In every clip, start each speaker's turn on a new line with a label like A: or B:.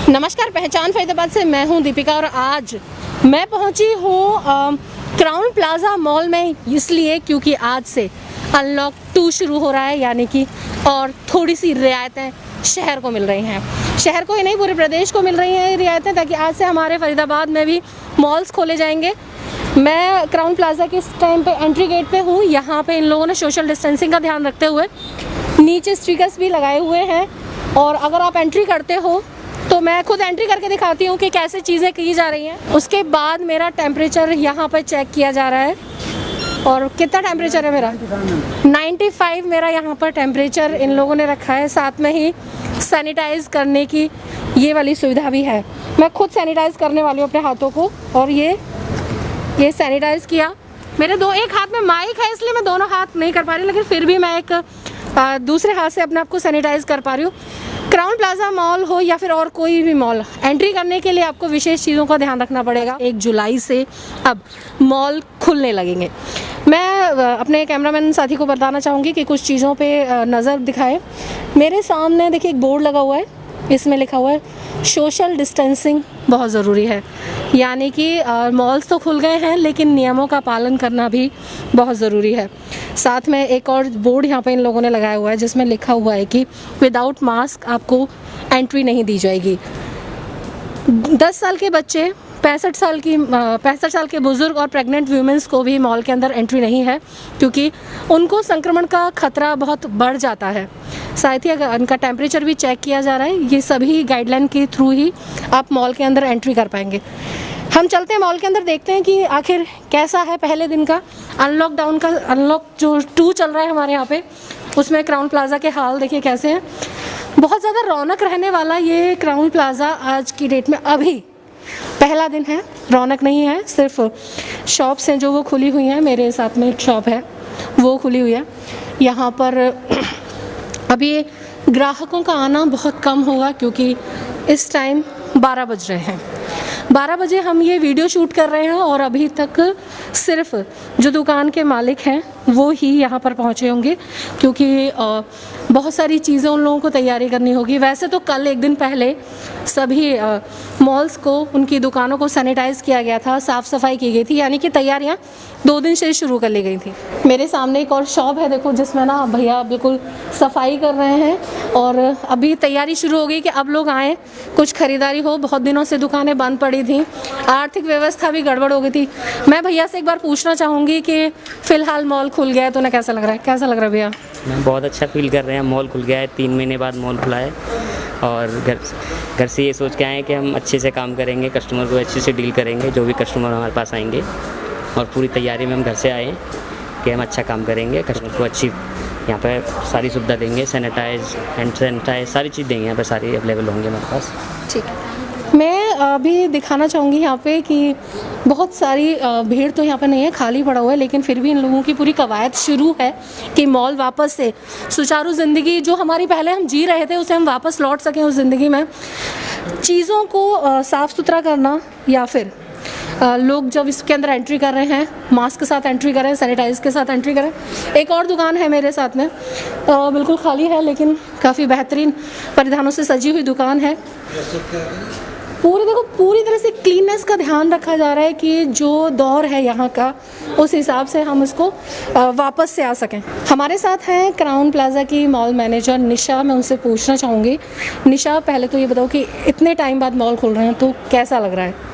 A: नमस्कार, पहचान फरीदाबाद से मैं हूं दीपिका और आज मैं पहुंची हूं क्राउन प्लाजा मॉल में इसलिए क्योंकि आज से अनलॉक 2 शुरू हो रहा है, यानी कि और थोड़ी सी रियायतें शहर को मिल रही हैं। शहर को ही नहीं, पूरे प्रदेश को मिल रही हैं रियायतें, ताकि आज से हमारे फरीदाबाद में भी मॉल्स खोले जाएंगे। मैं क्राउन प्लाजा के इस टाइम पे एंट्री गेट पे हूँ। यहाँ पे इन लोगों ने सोशल डिस्टेंसिंग का ध्यान रखते हुए नीचे स्टिकर्स भी लगाए हुए हैं, और अगर आप एंट्री करते हो तो मैं खुद एंट्री करके दिखाती हूँ कि कैसे चीज़ें की जा रही हैं। उसके बाद मेरा टेम्परेचर यहाँ पर चेक किया जा रहा है, और कितना टेम्परेचर है मेरा 95 मेरा यहाँ पर टेम्परेचर इन लोगों ने रखा है। साथ में ही सैनिटाइज़ करने की ये वाली सुविधा भी है। मैं खुद सैनिटाइज़ करने वाली हूँ अपने हाथों को, और ये सैनिटाइज़ किया। मेरे एक हाथ में माइक है इसलिए मैं दोनों हाथ नहीं कर पा रही, लेकिन फिर भी मैं एक दूसरे हाथ से अपने आप को सैनिटाइज़ कर पा रही हूँ। क्राउन प्लाजा मॉल हो या फिर और कोई भी मॉल, एंट्री करने के लिए आपको विशेष चीज़ों का ध्यान रखना पड़ेगा। 1 जुलाई से अब मॉल खुलने लगेंगे। मैं अपने कैमरामैन साथी को बताना चाहूँगी कि कुछ चीज़ों पे नज़र दिखाए। मेरे सामने देखिए एक बोर्ड लगा हुआ है, इसमें लिखा हुआ है सोशल डिस्टेंसिंग बहुत ज़रूरी है। यानी कि मॉल्स तो खुल गए हैं, लेकिन नियमों का पालन करना भी बहुत ज़रूरी है। साथ में एक और बोर्ड यहाँ पे इन लोगों ने लगाया हुआ है, जिसमें लिखा हुआ है कि विदाउट मास्क आपको एंट्री नहीं दी जाएगी। 10 साल के बच्चे, 65 साल के बुज़ुर्ग और प्रेग्नेंट वुमेंस को भी मॉल के अंदर एंट्री नहीं है, क्योंकि उनको संक्रमण का खतरा बहुत बढ़ जाता है। साथ ही अगर उनका टेम्परेचर भी चेक किया जा रहा है। ये सभी गाइडलाइन के थ्रू ही आप मॉल के अंदर एंट्री कर पाएंगे। हम चलते हैं मॉल के अंदर, देखते हैं कि आखिर कैसा है पहले दिन का अनलॉक जो 2 चल रहा है हमारे यहाँ पे, उसमें क्राउन प्लाजा के हाल देखिए कैसे हैं। बहुत ज़्यादा रौनक रहने वाला ये क्राउन प्लाजा आज की डेट में अभी पहला दिन है। रौनक नहीं है, सिर्फ शॉप्स हैं जो वो खुली हुई हैं। मेरे साथ में एक शॉप है वो खुली हुई है। यहाँ पर अभी ग्राहकों का आना बहुत कम होगा, क्योंकि इस टाइम 12 बज रहे हैं। 12 बजे हम ये वीडियो शूट कर रहे हैं, और अभी तक सिर्फ जो दुकान के मालिक हैं वो ही यहाँ पर पहुँचे होंगे, क्योंकि बहुत सारी चीज़ें उन लोगों को तैयारी करनी होगी। वैसे तो कल एक दिन पहले सभी मॉल्स को, उनकी दुकानों को सैनिटाइज़ किया गया था, साफ़ सफाई की गई थी, यानी कि तैयारियाँ 2 दिन से शुरू कर ली गई थी। मेरे सामने एक और शॉप है देखो, जिसमें ना भैया बिल्कुल सफाई कर रहे हैं, और अभी तैयारी शुरू हो गई कि अब लोग आएँ, कुछ ख़रीदारी हो। बहुत दिनों से दुकानें बंद पड़ी थी, आर्थिक व्यवस्था भी गड़बड़ हो गई थी। मैं भैया से एक बार पूछना चाहूँगी कि फ़िलहाल मॉल खुल गया है तो उन्हें कैसा लग रहा है? कैसा लग रहा है भैया?
B: मैं बहुत अच्छा फील कर रहे हैं। मॉल खुल गया है, 3 महीने बाद मॉल खुला है, और घर से ये सोच के आए हैं कि हम अच्छे से काम करेंगे, कस्टमर को अच्छे से डील करेंगे, जो भी कस्टमर हमारे पास आएंगे। और पूरी तैयारी में हम घर से आए हैं कि हम अच्छा काम करेंगे, कस्टमर को अच्छी यहाँ पे सारी सुविधा देंगे, हैंड सैनिटाइज सारी चीज़ देंगे, यहाँ पे सारी अवेलेबल होंगे हमारे पास।
A: ठीक है। मैं अभी दिखाना चाहूँगी यहाँ पे कि बहुत सारी भीड़ तो यहाँ पे नहीं है, खाली पड़ा हुआ है, लेकिन फिर भी इन लोगों की पूरी कवायद शुरू है कि मॉल वापस से सुचारू ज़िंदगी जो हमारी पहले हम जी रहे थे, उसे हम वापस लौट सकें उस ज़िंदगी में। चीज़ों को साफ़ सुथरा करना, या फिर लोग जब इसके अंदर एंट्री कर रहे हैं मास्क के साथ एंट्री करें, सैनिटाइज के साथ एंट्री करें। एक और दुकान है मेरे साथ में, बिल्कुल खाली है, लेकिन काफ़ी बेहतरीन परिधानों से सजी हुई दुकान है। पूरी तरह से क्लीननेस का ध्यान रखा जा रहा है कि जो दौर है यहाँ का, उस हिसाब से हम इसको वापस से आ सकें। हमारे साथ हैं क्राउन प्लाजा की मॉल मैनेजर निशा। मैं उनसे पूछना चाहूँगी, निशा पहले तो ये बताओ कि इतने टाइम बाद मॉल खुल रहे हैं तो कैसा लग रहा है?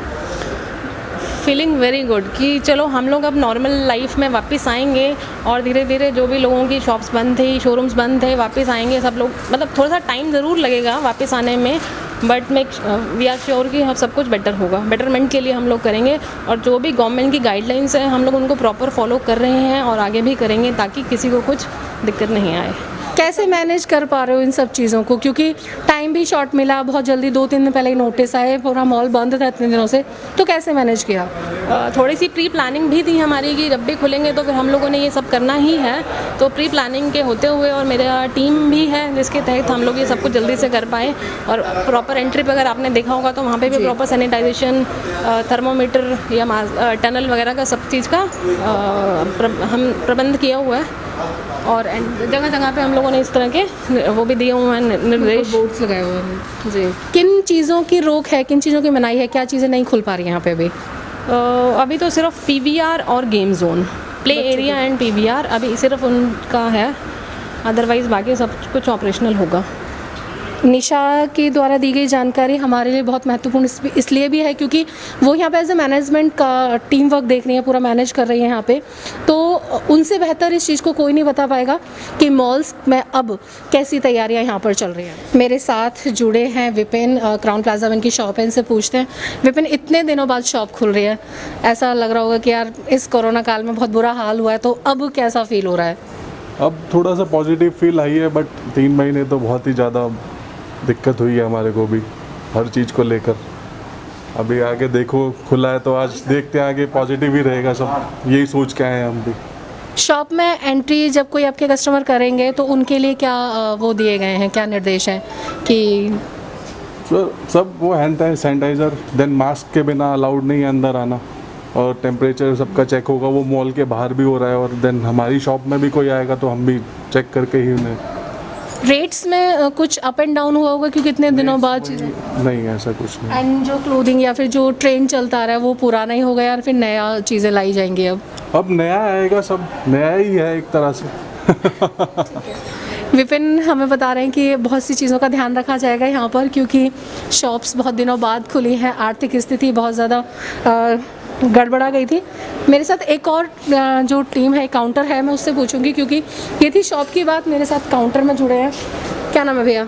C: फीलिंग वेरी गुड कि चलो हम लोग अब नॉर्मल लाइफ में वापस आएंगे, और धीरे धीरे जो भी लोगों की शॉप्स बंद थी, शोरूम्स बंद थे, वापस आएंगे सब लोग। मतलब थोड़ा सा टाइम ज़रूर लगेगा वापस आने में, बट वी आर श्योर कि हम सब कुछ बेटर होगा। बेटरमेंट के लिए हम लोग करेंगे, और जो भी गवर्नमेंट की गाइडलाइंस है हम लोग उनको प्रॉपर फॉलो कर रहे हैं, और आगे भी करेंगे, ताकि किसी को कुछ दिक्कत नहीं आए।
A: कैसे मैनेज कर पा रहे हो इन सब चीज़ों को, क्योंकि टाइम भी शॉर्ट मिला, बहुत जल्दी 2-3 दिन पहले ही नोटिस आए, पूरा मॉल बंद था इतने दिनों से, तो कैसे मैनेज किया?
C: थोड़ी सी प्री प्लानिंग भी थी हमारी कि जब भी खुलेंगे तो फिर हम लोगों ने ये सब करना ही है, तो प्री प्लानिंग के होते हुए, और मेरा टीम भी है जिसके तहत हम लोग ये सब कुछ जल्दी से कर पाए। और प्रॉपर एंट्री पे अगर आपने देखा होगा तो वहाँ पे भी प्रॉपर सैनिटाइजेशन, थर्मोमीटर या टनल वगैरह का सब चीज़ का हम प्रबंध किया हुआ है। और जगह जगह पे हम लोगों ने इस तरह के वो भी दिए हुए हैं निर्देश।
A: बोर्ड्स लगाए हुए हैं
C: जी।
A: किन चीज़ों की रोक है, किन चीज़ों की मनाही है, क्या चीज़ें नहीं खुल पा रही हैं यहाँ पे अभी?
C: अभी तो सिर्फ पीवीआर और game zone, play area and PVR अभी सिर्फ उनका है, अदरवाइज़ बाकी सब कुछ ऑपरेशनल होगा।
A: निशा के द्वारा दी गई जानकारी हमारे लिए बहुत महत्वपूर्ण इसलिए भी है क्योंकि वो यहाँ पे एज ए मैनेजमेंट का टीम वर्क देख रही हैं, पूरा मैनेज कर रही हैं यहाँ पे, तो उनसे बेहतर इस चीज़ को कोई नहीं बता पाएगा कि मॉल्स में अब कैसी तैयारियाँ यहाँ पर चल रही हैं। मेरे साथ जुड़े हैं विपिन, क्राउन प्लाजा में इनकी शॉप है, इनसे पूछते हैं। विपिन, इतने दिनों बाद शॉप खुल रही है, ऐसा लग रहा होगा कि यार इस कोरोना काल में बहुत बुरा हाल हुआ है, तो अब कैसा फील हो रहा है?
D: अब थोड़ा सा पॉजिटिव फील आई है, बट 3 महीने तो बहुत ही ज़्यादा दिक्कत हुई है हमारे को भी हर चीज़ को लेकर। अभी आगे देखो, खुला है तो आज देखते हैं आगे पॉजिटिव ही रहेगा सब, यही सोच के आए हैं हम भी।
A: शॉप में एंट्री जब कोई आपके कस्टमर करेंगे तो उनके लिए क्या वो दिए गए हैं, क्या निर्देश हैं कि
D: सब वो हैंड सैनिटाइज़र, देन मास्क के बिना अलाउड नहीं है अंदर आना, और टेम्परेचर सबका चेक होगा, वो मॉल के बाहर भी हो रहा है, और देन हमारी शॉप में भी कोई आएगा तो हम भी चेक करके ही उन्हें।
A: रेट्स में कुछ अप एंड डाउन हुआ होगा क्योंकि इतने दिनों बाद
D: नहीं, ऐसा कुछ नहीं।
A: एंड जो क्लोथिंग या फिर जो ट्रेंड चलता आ रहा है वो पुराना ही हो गया और फिर नया चीज़ें लाई जाएंगी? अब
D: नया आएगा, सब नया ही है एक तरह से।
A: विपिन हमें बता रहे हैं कि बहुत सी चीज़ों का ध्यान रखा जाएगा यहाँ पर क्योंकि शॉप्स बहुत दिनों बाद खुली हैं, आर्थिक स्थिति बहुत ज़्यादा गड़बड़ा गई थी। मेरे साथ एक और जो टीम है, काउंटर है, मैं उससे पूछूंगी क्योंकि ये थी शॉप की बात। मेरे साथ काउंटर में जुड़े हैं, क्या नाम है भैया?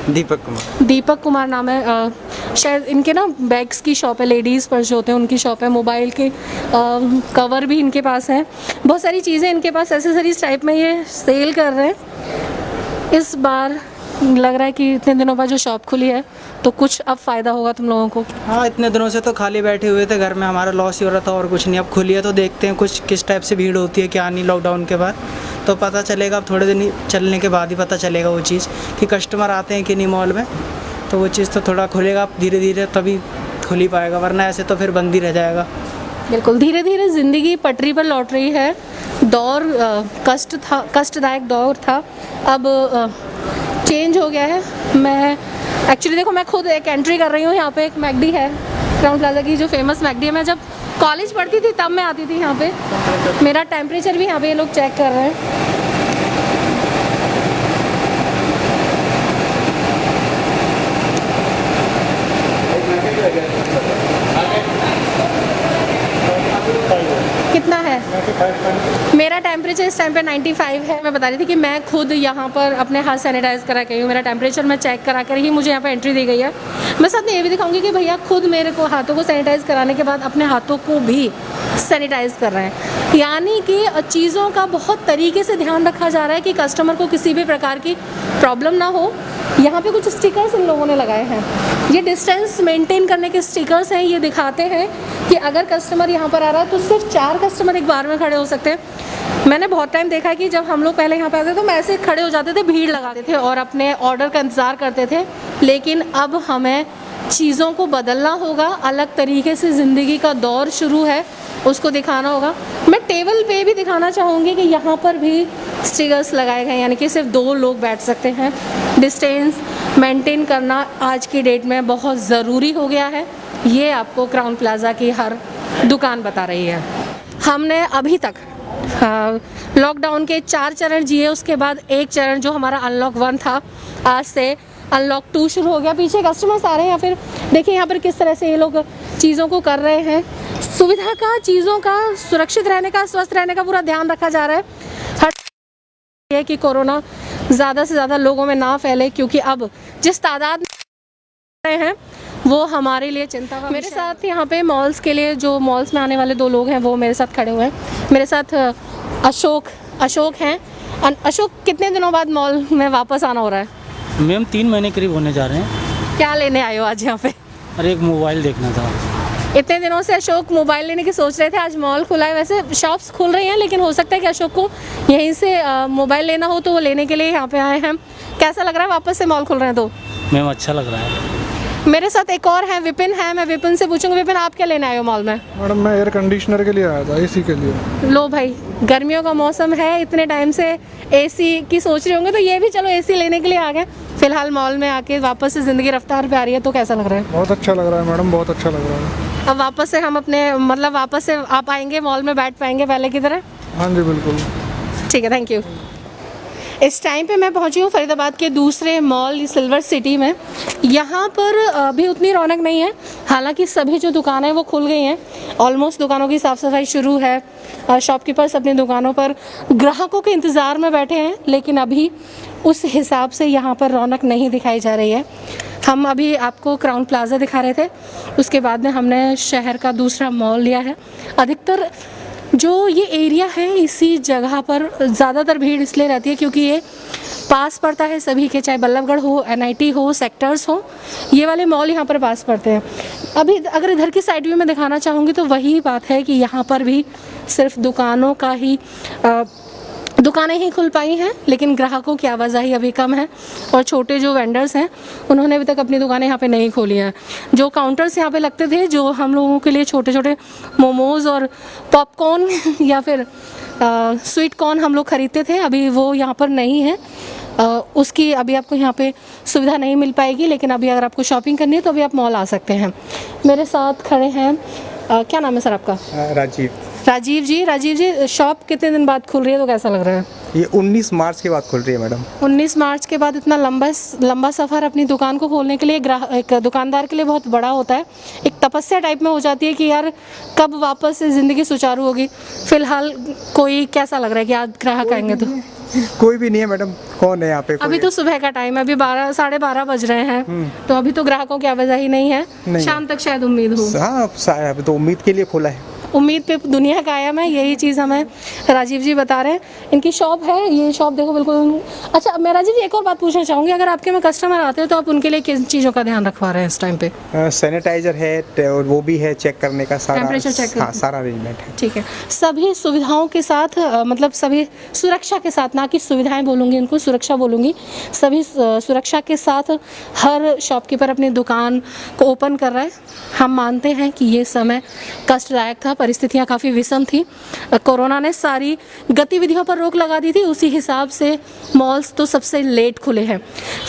E: दीपक कुमार।
A: दीपक कुमार नाम है। शायद इनके ना बैग्स की शॉप है, लेडीज़ पर्स जो होते हैं उनकी शॉप है, मोबाइल के कवर भी इनके पास हैं, बहुत सारी चीज़ें इनके पास एसेसरीज टाइप में ये सेल कर रहे हैं। इस बार लग रहा है कि इतने दिनों बाद जो शॉप खुली है तो कुछ अब फ़ायदा होगा तुम लोगों को।
E: हाँ, इतने दिनों से तो खाली बैठे हुए थे घर में, हमारा लॉस ही हो रहा था और कुछ नहीं। अब खुली है तो देखते हैं कुछ किस टाइप से भीड़ होती है, क्या नहीं। लॉकडाउन के बाद तो पता चलेगा, अब थोड़े दिन चलने के बाद ही पता चलेगा वो चीज़ कि कस्टमर आते हैं कि नहीं मॉल में। तो वो चीज़ तो थोड़ा खुलेगा धीरे धीरे, तभी खुल ही पाएगा, वरना ऐसे तो फिर बंद ही रह जाएगा।
A: बिल्कुल, धीरे धीरे ज़िंदगी पटरी पर लौट रही है। दौर कष्टदायक दौर था, अब चेंज हो गया है। मैं एक्चुअली देखो, मैं खुद एक एंट्री कर रही हूँ, यहाँ पे एक मैकडी है, क्राउन प्लाजा की जो फेमस मैकडी है। मैं जब कॉलेज पढ़ती थी तब मैं आती थी यहाँ पे। मेरा टेम्परेचर भी यहाँ पे ये लोग चेक कर रहे हैं। कितना है? मेरा टेम्परेचर इस टाइम पे 95 है। मैं बता रही थी कि मैं खुद यहाँ पर अपने हाथ सैनिटाइज़ करा के हूँ, मेरा टेम्परेचर मैं चेक करा कर ही मुझे यहाँ पे एंट्री दी गई है। मैं साथ में ये भी दिखाऊंगी कि भैया खुद मेरे को हाथों को सैनिटाइज़ कराने के बाद अपने हाथों को भी सैनिटाइज़ कर रहे हैं, यानी कि चीज़ों का बहुत तरीके से ध्यान रखा जा रहा है कि कस्टमर को किसी भी प्रकार की प्रॉब्लम ना हो। यहाँ पे कुछ स्टिकर्स इन लोगों ने लगाए हैं, ये डिस्टेंस मेंटेन करने के स्टिकर्स हैं। ये दिखाते हैं कि अगर कस्टमर यहाँ पर आ रहा है तो सिर्फ 4 कस्टमर एक बार में खड़े हो सकते हैं। मैंने बहुत टाइम देखा है कि जब हम लोग पहले यहाँ पे आते तो मैं ऐसे खड़े हो जाते थे, भीड़ लगाते थे और अपने ऑर्डर का इंतज़ार करते थे। लेकिन अब हमें चीज़ों को बदलना होगा, अलग तरीके से ज़िंदगी का दौर शुरू है, उसको दिखाना होगा। मैं टेबल पे भी दिखाना चाहूँगी कि यहाँ पर भी स्टिकर्स लगाए गए, यानी कि सिर्फ 2 लोग बैठ सकते हैं। डिस्टेंस मेंटेन करना आज की डेट में बहुत ज़रूरी हो गया है, ये आपको क्राउन प्लाजा की हर दुकान बता रही है। हमने अभी तक लॉकडाउन के 4 चरण जिए, उसके बाद एक चरण जो हमारा अनलॉक 1 था, आज से अनलॉक 2 शुरू हो गया। पीछे कस्टमर्स आ रहे हैं या फिर देखिए यहाँ पर किस तरह से ये लोग चीज़ों को कर रहे हैं। सुविधा का, चीज़ों का, सुरक्षित रहने का, स्वस्थ रहने का पूरा ध्यान रखा जा रहा है। हर है कि कोरोना ज़्यादा से ज़्यादा लोगों में ना फैले, क्योंकि अब जिस तादाद में हैं वो हमारे लिए चिंता का। मेरे साथ यहाँ पे मॉल्स के लिए, जो मॉल्स में आने वाले 2 लोग हैं वो मेरे साथ खड़े हुए हैं। मेरे साथ अशोक हैं। अशोक, कितने दिनों बाद मॉल में वापस आना हो रहा है?
F: मैम 3 महीने करीब होने जा रहे हैं।
A: क्या लेने आए हो आज यहाँ पे?
F: अरे एक मोबाइल देखना था।
A: इतने दिनों से अशोक मोबाइल लेने की सोच रहे थे, आज मॉल खुला है। वैसे शॉप्स खुल रही हैं, लेकिन हो सकता है कि अशोक को यहीं से मोबाइल लेना हो तो वो लेने के लिए यहाँ पे आए हैं। कैसा लग रहा है वापस से मॉल खुल रहे हैं तो?
F: मैम अच्छा लग रहा है।
A: मेरे साथ एक और है, विपिन है। मैं विपिन से पूछूंगी, विपिन आप क्या लेने आए हो मॉल में?
G: मैडम मैं एयर कंडीशनर के लिए आया था, एसी के लिए।
A: लो भाई, गर्मियों का मौसम है, इतने टाइम से एसी की सोच रहे होंगे, तो ये भी चलो एसी लेने के लिए आ गए। फिलहाल मॉल में आके वापस से ज़िंदगी रफ्तार पे आ रही है, तो कैसा लग रहा है?
G: बहुत अच्छा लग रहा है मैडम, बहुत अच्छा लग रहा है।
A: अब वापस से हम अपने मतलब वापस से आप आएंगे मॉल में, बैठ पाएंगे पहले की तरह?
G: हाँ जी बिल्कुल।
A: ठीक है, थैंक यू। इस टाइम पे मैं पहुंची हूँ फरीदाबाद के दूसरे मॉल सिल्वर सिटी में। यहाँ पर अभी उतनी रौनक नहीं है, हालांकि सभी जो दुकानें हैं वो खुल गई हैं। ऑलमोस्ट दुकानों की साफ़ सफाई शुरू है। शॉपकीपर्स अपनी दुकानों पर ग्राहकों के इंतज़ार में बैठे हैं, लेकिन अभी उस हिसाब से यहाँ पर रौनक नहीं दिखाई जा रही है। हम अभी आपको क्राउन प्लाजा दिखा रहे थे, उसके बाद में हमने शहर का दूसरा मॉल लिया है। अधिकतर जो ये एरिया है, इसी जगह पर ज़्यादातर भीड़ इसलिए रहती है क्योंकि ये पास पड़ता है सभी के, चाहे बल्लभगढ़ हो, एनआईटी हो, सेक्टर्स हो, ये वाले मॉल यहाँ पर पास पड़ते हैं। अभी अगर इधर की साइड व्यू में दिखाना चाहूँगी तो वही बात है कि यहाँ पर भी सिर्फ दुकानों का ही दुकानें ही खुल पाई हैं, लेकिन ग्राहकों की आवाजाही अभी कम है। और छोटे जो वेंडर्स हैं उन्होंने अभी तक अपनी दुकानें यहाँ पे नहीं खोली हैं। जो काउंटर्स यहाँ पे लगते थे, जो हम लोगों के लिए छोटे छोटे मोमोज़ और पॉपकॉर्न या फिर स्वीट कॉर्न हम लोग ख़रीदते थे, अभी वो यहाँ पर नहीं है। उसकी अभी आपको यहाँ पे सुविधा नहीं मिल पाएगी, लेकिन अभी अगर आपको शॉपिंग करनी है तो अभी आप मॉल आ सकते हैं। मेरे साथ खड़े हैं क्या नाम है सर आपका? राजीव जी, शॉप कितने दिन बाद खुल रही है, तो कैसा लग रहा है?
H: ये 19 मार्च के बाद खुल रही है मैडम।
A: 19 मार्च के बाद इतना लंबा सफ़र अपनी दुकान को खोलने के लिए एक दुकानदार के लिए बहुत बड़ा होता है। एक तपस्या टाइप में हो जाती है कि यार कब वापस से ज़िंदगी सुचारू होगी। फिलहाल कोई कैसा लग रहा है कि आज ग्राहक आएंगे? तो
H: कोई भी नहीं है मैडम, कौन है यहाँ पे?
A: अभी तो सुबह का टाइम है, अभी 12-12:30 बज रहे हैं, तो अभी तो ग्राहकों की आवाजाही नहीं है। शाम तक शायद उम्मीद हो।
H: हाँ, अभी तो उम्मीद के लिए खुला है।
A: उम्मीद पे दुनिया कायम है, यही चीज़ हमें राजीव जी बता रहे हैं। इनकी शॉप है, ये शॉप देखो बिल्कुल। अच्छा, मैं राजीव जी एक और बात पूछना चाहूँगी, अगर आपके में कस्टमर आते हैं तो आप उनके लिए किन चीज़ों का ध्यान रखवा रहे हैं इस टाइम पे?
H: सैनिटाइजर है और वो भी है चेक करने का, सारा
A: टेम्परेचर चेक
H: हाँ, सारा अरेंजमेंट है।
A: ठीक है, सभी सुविधाओं के साथ मतलब सभी सुरक्षा के साथ, ना कि सुविधाएं बोलूँगी इनको, सुरक्षा बोलूँगी, सभी सुरक्षा के साथ हर शॉपकीपर अपनी दुकान को ओपन कर रहा है। हम मानते हैं कि ये समय कष्टदायक था, परिस्थितियाँ काफ़ी विषम थी, कोरोना ने सारी गतिविधियों पर रोक लगा दी थी, उसी हिसाब से मॉल्स तो सबसे लेट खुले हैं।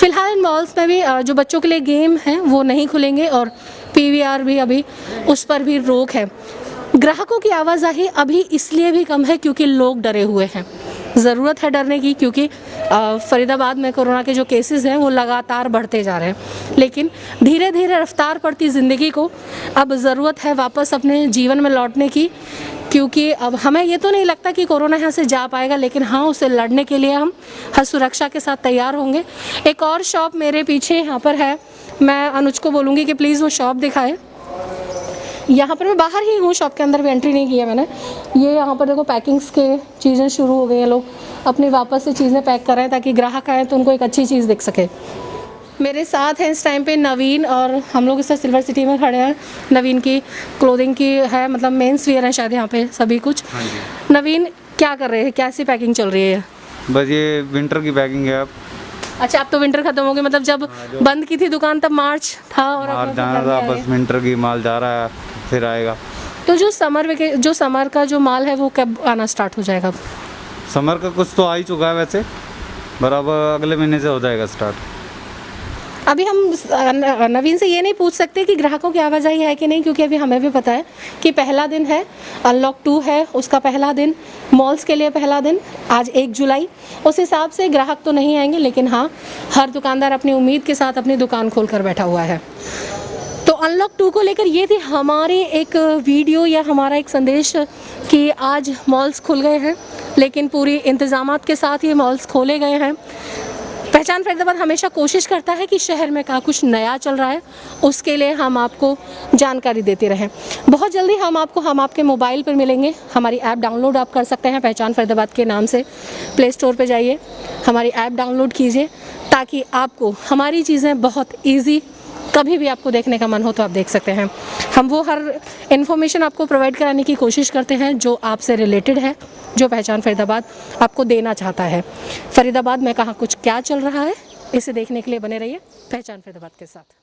A: फिलहाल इन मॉल्स में भी जो बच्चों के लिए गेम हैं वो नहीं खुलेंगे, और पीवीआर भी अभी उस पर भी रोक है। ग्राहकों की आवाजाही अभी इसलिए भी कम है क्योंकि लोग डरे हुए हैं। ज़रूरत है डरने की, क्योंकि फरीदाबाद में कोरोना के जो केसेस हैं वो लगातार बढ़ते जा रहे हैं, लेकिन धीरे धीरे रफ्तार पड़ती ज़िंदगी को अब ज़रूरत है वापस अपने जीवन में लौटने की, क्योंकि अब हमें ये तो नहीं लगता कि कोरोना यहाँ से जा पाएगा, लेकिन हाँ, उसे लड़ने के लिए हम हर सुरक्षा के साथ तैयार होंगे। एक और शॉप मेरे पीछे यहाँ पर है, मैं अनुज को बोलूँगी कि प्लीज़ वो शॉप दिखाए। यहाँ पर मैं बाहर ही हूँ, शॉप के अंदर भी एंट्री नहीं किया मैंने। ये यहाँ पर देखो पैकिंग्स के चीज़ें शुरू हो गई हैं, लोग अपनी वापस से चीज़ें पैक कर रहे हैं ताकि ग्राहक आए तो उनको एक अच्छी चीज़ दिख सके। मेरे साथ हैं इस टाइम पे नवीन, और हम लोग इस सिल्वर सिटी में खड़े हैं। नवीन की क्लोथिंग की है, मतलब मेंस वेयर है शायद यहाँ पे सभी कुछ। नवीन क्या कर रहे हैं, कैसी पैकिंग चल रही है?
I: बस ये विंटर की पैकिंग है अब।
A: अच्छा, अब तो विंटर खत्म हो गई, मतलब जब बंद की थी दुकान तब मार्च था और
I: बाहर जाना था, बस विंटर की माल जा रहा है, फिर आएगा।
A: तो जो समर का जो माल है वो कब आना स्टार्ट हो जाएगा?
I: समर का कुछ तो आ ही चुका है वैसे, बराबर अगले महीने से हो जाएगा स्टार्ट।
A: अभी हम नवीन से ये नहीं पूछ सकते कि ग्राहकों की आवाजाही है कि नहीं, क्योंकि अभी हमें भी पता है कि पहला दिन है, अनलॉक 2 है, उसका पहला दिन, मॉल्स के लिए पहला दिन, आज 1 जुलाई। उस हिसाब से ग्राहक तो नहीं आएंगे, लेकिन हाँ, हर दुकानदार अपनी उम्मीद के साथ अपनी दुकान खोल कर बैठा हुआ है। तो अनलॉक 2 को लेकर ये थी हमारी एक वीडियो या हमारा एक संदेश कि आज मॉल्स खुल गए हैं, लेकिन पूरी इंतज़ामात के साथ ये मॉल्स खोले गए हैं। पहचान फरीदाबाद हमेशा कोशिश करता है कि शहर में क्या कुछ नया चल रहा है, उसके लिए हम आपको जानकारी देते रहें। बहुत जल्दी हम आपके मोबाइल पर मिलेंगे। हमारी ऐप डाउनलोड आप कर सकते हैं पहचान फरीदाबाद के नाम से। प्ले स्टोर पे जाइए, हमारी ऐप डाउनलोड कीजिए, ताकि आपको हमारी चीज़ें बहुत ईजी, कभी भी आपको देखने का मन हो तो आप देख सकते हैं। हम वो हर इन्फॉर्मेशन आपको प्रोवाइड कराने की कोशिश करते हैं जो आपसे रिलेटेड है, जो पहचान फरीदाबाद आपको देना चाहता है। फरीदाबाद में कहाँ कुछ क्या चल रहा है, इसे देखने के लिए बने रहिए पहचान फरीदाबाद के साथ।